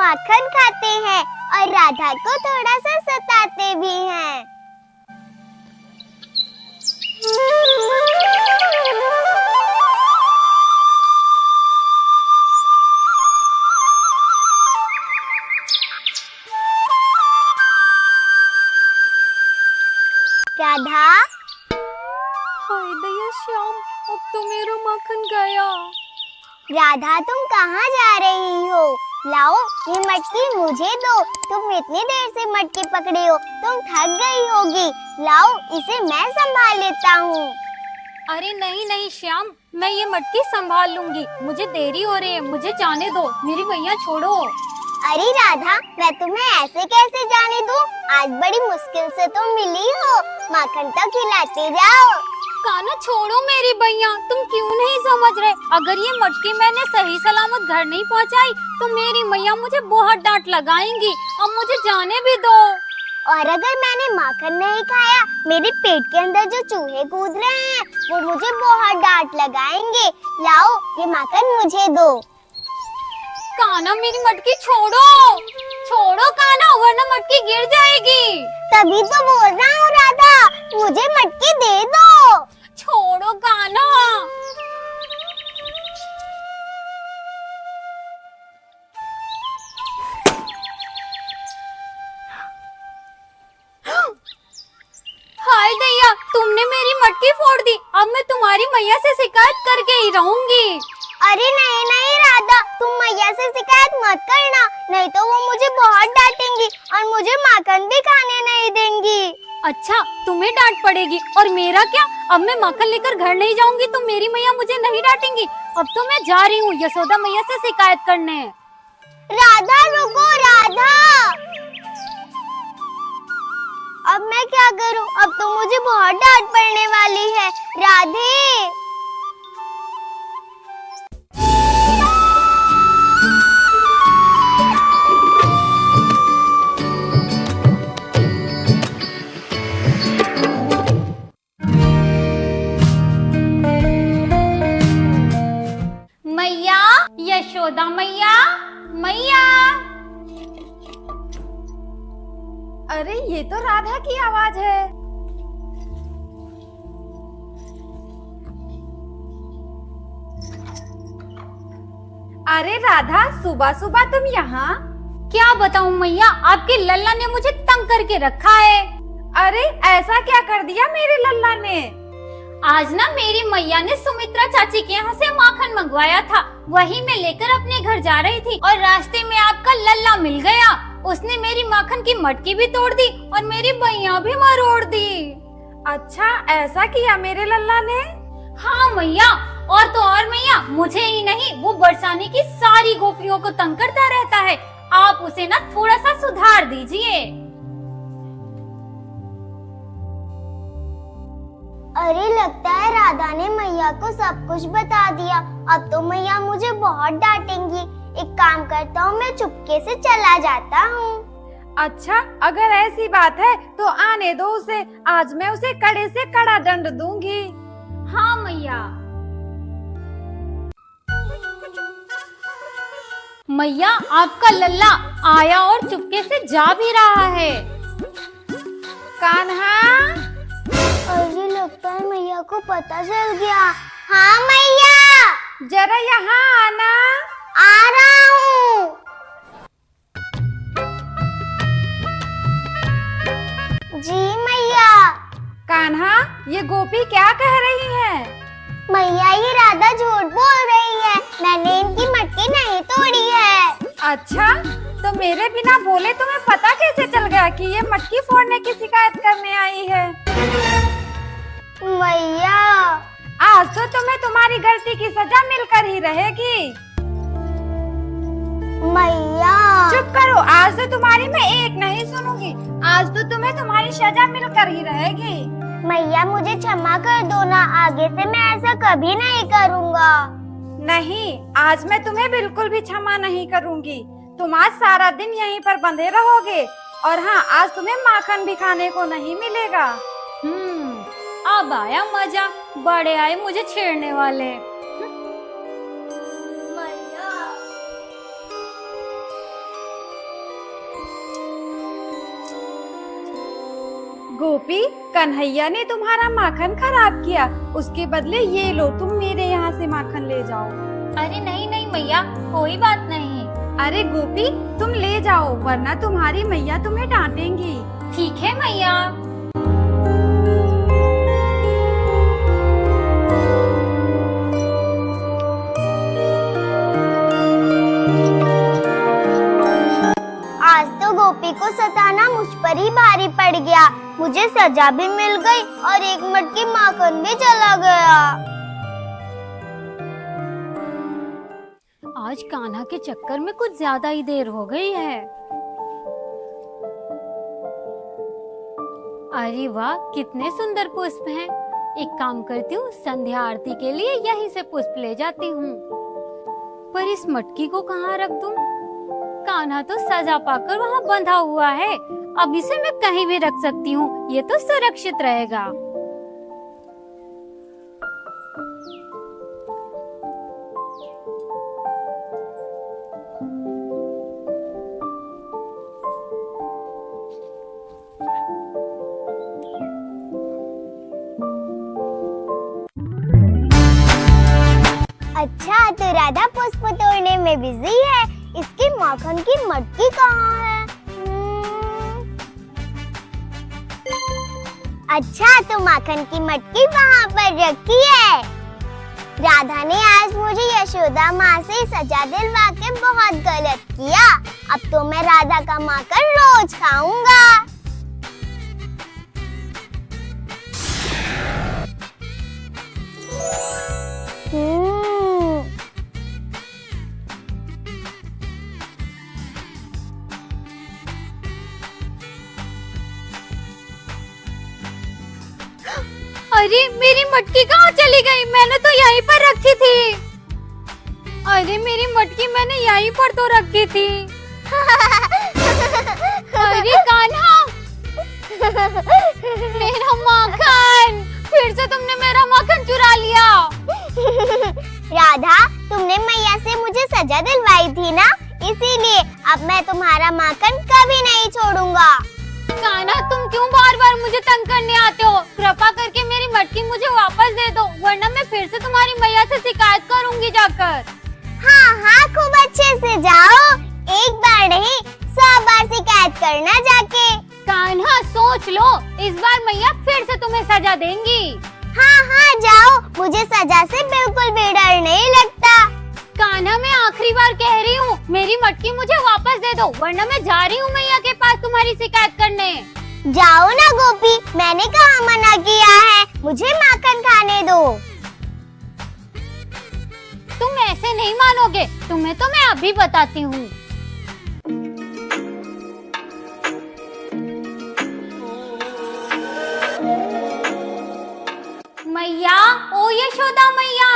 माखन खाते हैं और राधा को थोड़ा सा सताते भी हैं। राधा, हाय दया श्याम, अब तो मेरा माखन गया। राधा तुम कहाँ जा रही हो? लाओ ये मटकी मुझे दो। तुम इतनी देर से मटकी पकड़े हो, तुम थक गई होगी। लाओ इसे मैं संभाल लेता हूँ। अरे नहीं नहीं श्याम, मैं ये मटकी संभाल लूंगी। मुझे देरी हो रही है, मुझे जाने दो। मेरी मैया छोड़ो। अरे राधा, मैं तुम्हें ऐसे कैसे जाने दूँ? आज बड़ी मुश्किल से तुम मिली हो, माखन तो खिलाते जाओ। कान्हा छोड़ो मेरी भैया, तुम क्यों नहीं समझ रहे? अगर ये मटकी मैंने सही सलामत घर नहीं पहुंचाई तो मेरी मैया मुझे बहुत डांट लगाएंगी। अब मुझे जाने भी दो। और अगर मैंने माखन नहीं खाया, मेरे पेट के अंदर जो चूहे कूद रहे हैं वो मुझे बहुत डांट लगाएंगे। लाओ ये माखन मुझे दो। कान्हा मेरी मटकी छोड़ो, छोड़ो कान्हा, वरना मटकी गिर जाएगी। तभी तो बोल रहा हूँ राधा, मुझे मटकी दे दो। छोड़ो कान्हा। हाय दैया, तुमने मेरी मटकी फोड़ दी। अब मैं तुम्हारी मैया से शिकायत करके ही रहूंगी। अरे नहीं नहीं राधा, तुम मैया से शिकायत मत करना, नहीं तो वो मुझे बहुत डांटेंगी और मुझे माखन भी खाने नहीं देंगी। अच्छा, तुम्हें डांट पड़ेगी और मेरा क्या? अब मैं माखन लेकर घर नहीं जाऊंगी तो मेरी मैया मुझे नहीं डांटेंगी। अब तो मैं जा रही हूँ यशोदा मैया से शिकायत करने। राधा रुको राधा, अब मैं क्या करूँ? अब तो मुझे बहुत डांट पड़ने वाली है। राधे, मैया, यशोदा मैया, मैया। अरे ये तो राधा की आवाज है। अरे राधा, सुबह सुबह तुम यहाँ? क्या बताऊं मैया, आपके लल्ला ने मुझे तंग करके रखा है। अरे ऐसा क्या कर दिया मेरे लल्ला ने? आज ना मेरी मैया ने सुमित्रा चाची के यहाँ से माखन मंगवाया था, वही मैं लेकर अपने घर जा रही थी और रास्ते में आपका लल्ला मिल गया। उसने मेरी माखन की मटकी भी तोड़ दी और मेरी बैया भी मरोड़ दी। अच्छा, ऐसा किया मेरे लल्ला ने? हाँ मैया, और तो और मैया, मुझे ही नहीं वो बरसाने की सारी गोपियों को तंग करता रहता है। आप उसे ना थोड़ा सा सुधार दीजिए। अरे लगता है राधा ने मैया को सब कुछ बता दिया। अब तो मैया मुझे बहुत डांटेंगी। एक काम करता हूँ, मैं चुपके से चला जाता हूँ। अच्छा, अगर ऐसी बात है तो आने दो उसे। आज मैं उसे कड़े से कड़ा दंड दूंगी। हाँ मैया। मैया, आपका लल्ला आया और चुपके से जा भी रहा है। कान्हा, अरे लगता है मैया को पता चल गया। हाँ मैया, जरा यहाँ आना। आ रहा हूँ। जी मैया। कान्हा, ये गोपी क्या कह रही है? मैया, ये राधा झूठ बोल रही है, मैंने इनकी मटकी नहीं तोड़ी है। अच्छा, तो मेरे बिना बोले तुम्हें पता कैसे चल गया कि ये मटकी फोड़ने की शिकायत करने आई है? मैया, आज तो तुम्हें तुम्हारी गलती की सजा मिलकर ही रहेगी। मैया, चुप करो, आज तो तुम्हारी मैं एक नहीं सुनूंगी। आज तो तुम्हें तुम्हारी सजा मिलकर ही रहेगी। मैया मुझे क्षमा कर दो ना, आगे से मैं ऐसा कभी नहीं करूँगा। नहीं, आज मैं तुम्हें बिल्कुल भी क्षमा नहीं करूंगी। तुम आज सारा दिन यहीं पर बंधे रहोगे और हाँ, आज तुम्हें माखन भी खाने को नहीं मिलेगा। अब आया मजा, बड़े आए मुझे छेड़ने वाले। गोपी, कन्हैया ने तुम्हारा माखन खराब किया, उसके बदले ये लो, तुम मेरे यहाँ से माखन ले जाओ। अरे नहीं नहीं मैया, कोई बात नहीं। अरे गोपी, तुम ले जाओ, वरना तुम्हारी मैया तुम्हें डांटेंगी। ठीक है मैया। आज तो गोपी को सताना मुझ पर ही भारी पड़ गया। मुझे सजा भी मिल गई और एक मटकी माखन भी चला गया। आज कान्हा के चक्कर में कुछ ज्यादा ही देर हो गई है। अरे वाह, कितने सुंदर पुष्प हैं। एक काम करती हूँ, संध्या आरती के लिए यहीं से पुष्प ले जाती हूँ। पर इस मटकी को कहाँ रख दूँ? कान्हा तो सजा पाकर वहाँ बंधा हुआ है, अब इसे मैं कहीं भी रख सकती हूँ, ये तो सुरक्षित रहेगा। अच्छा, तो राधा पुष्प तोड़ने में बिजी है। इसकी माखन की मटकी कहाँ है? अच्छा, तो माखन की मटकी वहाँ पर रखी है। राधा ने आज मुझे यशोदा माँ से सजा दिलवा के बहुत गलत किया। अब तो मैं राधा का माखन रोज खाऊंगा। अरे मेरी मटकी कहाँ चली गई? मैंने तो यहीं पर रखी थी। अरे मेरी मटकी मैंने यहीं पर तो रखी थी। अरे कान्हा, मेरा माखन, फिर से तुमने मेरा माखन चुरा लिया। राधा, तुमने मैया से मुझे सजा दिलवाई थी ना, इसीलिए अब मैं तुम्हारा माखन कभी नहीं छोड़ूंगा। कान्हा, तुम क्यों बार बार मुझे तंग करने आते हो? कृपा करके मेरी मटकी मुझे वापस दे दो, वरना मैं फिर से तुम्हारी मैया से शिकायत करूंगी जाकर। हाँ हाँ, खूब अच्छे से जाओ, एक बार नहीं 100 बार शिकायत करना जाके। कान्हा, सोच लो, इस बार मैया फिर से तुम्हें सजा देंगी। हाँ हाँ जाओ, मुझे सजा से बिल्कुल भी डर नहीं लगता। कान्हा, मैं आखिरी बार कह रही हूँ, मेरी मटकी मुझे वापस दे दो, वरना मैं जा रही हूँ मैया के पास तुम्हारी शिकायत करने। जाओ ना गोपी, मैंने कहाँ मना किया है, मुझे माखन खाने दो। तुम ऐसे नहीं मानोगे, तुम्हें तो मैं अभी बताती हूँ। मैया, ओ यशोदा मैया।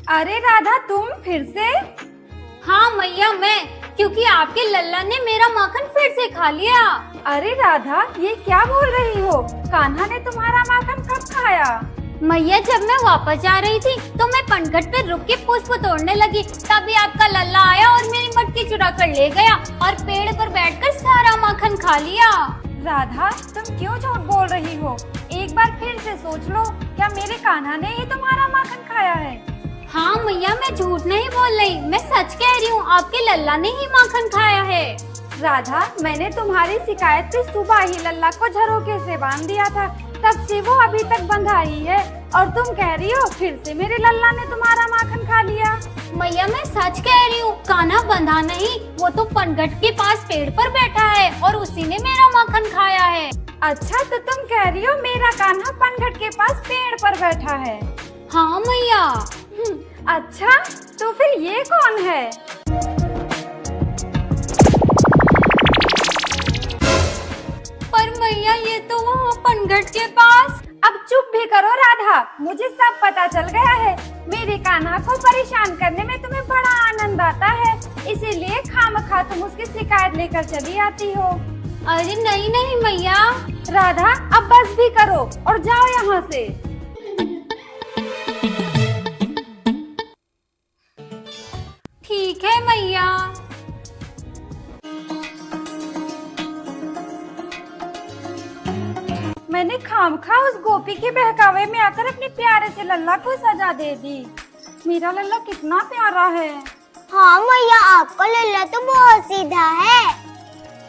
अरे राधा, तुम फिर से? हाँ मैया, मैं, क्योंकि आपके लल्ला ने मेरा माखन फिर से खा लिया। अरे राधा, ये क्या बोल रही हो? कान्हा ने तुम्हारा माखन कब खाया? मैया, जब मैं वापस जा रही थी तो मैं पनघट पे रुक के पुष्प तोड़ने लगी, तभी आपका लल्ला आया और मेरी मटकी चुरा कर ले गया और पेड़ पर बैठकर सारा माखन खा लिया। राधा, तुम क्यों झूठ बोल रही हो? एक बार फिर से सोच लो, क्या मेरे कान्हा ने ही तुम्हारा माखन खाया है? हाँ मैया, मैं झूठ नहीं बोल रही, मैं सच कह रही हूँ, आपके लल्ला ने ही माखन खाया है। राधा, मैंने तुम्हारी शिकायत पे सुबह ही लल्ला को झरोके से बांध दिया था, तब से वो अभी तक बंधा ही है, और तुम कह रही हो फिर से मेरे लल्ला ने तुम्हारा माखन खा लिया। मैया, मैं सच कह रही हूँ, कान्हा बंधा नहीं, वो तो पनघट के पास पेड़ पर बैठा है और उसी ने मेरा माखन खाया है। अच्छा, तो तुम कह रही हो मेरा कान्हा पनघट के पास पेड़ पर बैठा है? हाँ मैया। अच्छा, तो फिर ये कौन है? पर मैया, ये तो वहाँ पनघट के पास। अब चुप भी करो राधा, मुझे सब पता चल गया है। मेरे कान्हा को परेशान करने में तुम्हें बड़ा आनंद आता है, इसीलिए खामखा तुम उसकी शिकायत लेकर चली आती हो। अरे नहीं नहीं मैया। राधा, अब बस भी करो और जाओ यहाँ से। ठीक है मैया। मैंने खामखा उस गोपी के बहकावे में आकर अपने प्यारे से लल्ला को सजा दे दी। मेरा लल्ला कितना प्यारा है। हाँ मैया, आपका लल्ला तो बहुत सीधा है।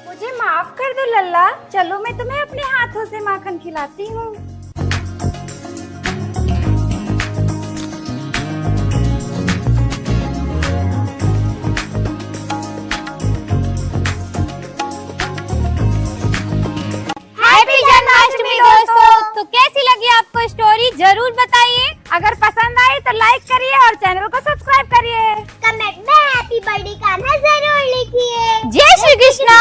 मुझे माफ कर दो लल्ला, चलो मैं तुम्हें अपने हाथों से माखन खिलाती हूँ। हैप्पी जन्माष्टमी दोस्तों। तो कैसी लगी आपको स्टोरी, जरूर बताइए। अगर पसंद आई तो लाइक करिए और चैनल को सब्सक्राइब करिए। कमेंट में हैप्पी बर्थडे का जरूर लिखिए। जय श्री कृष्णा।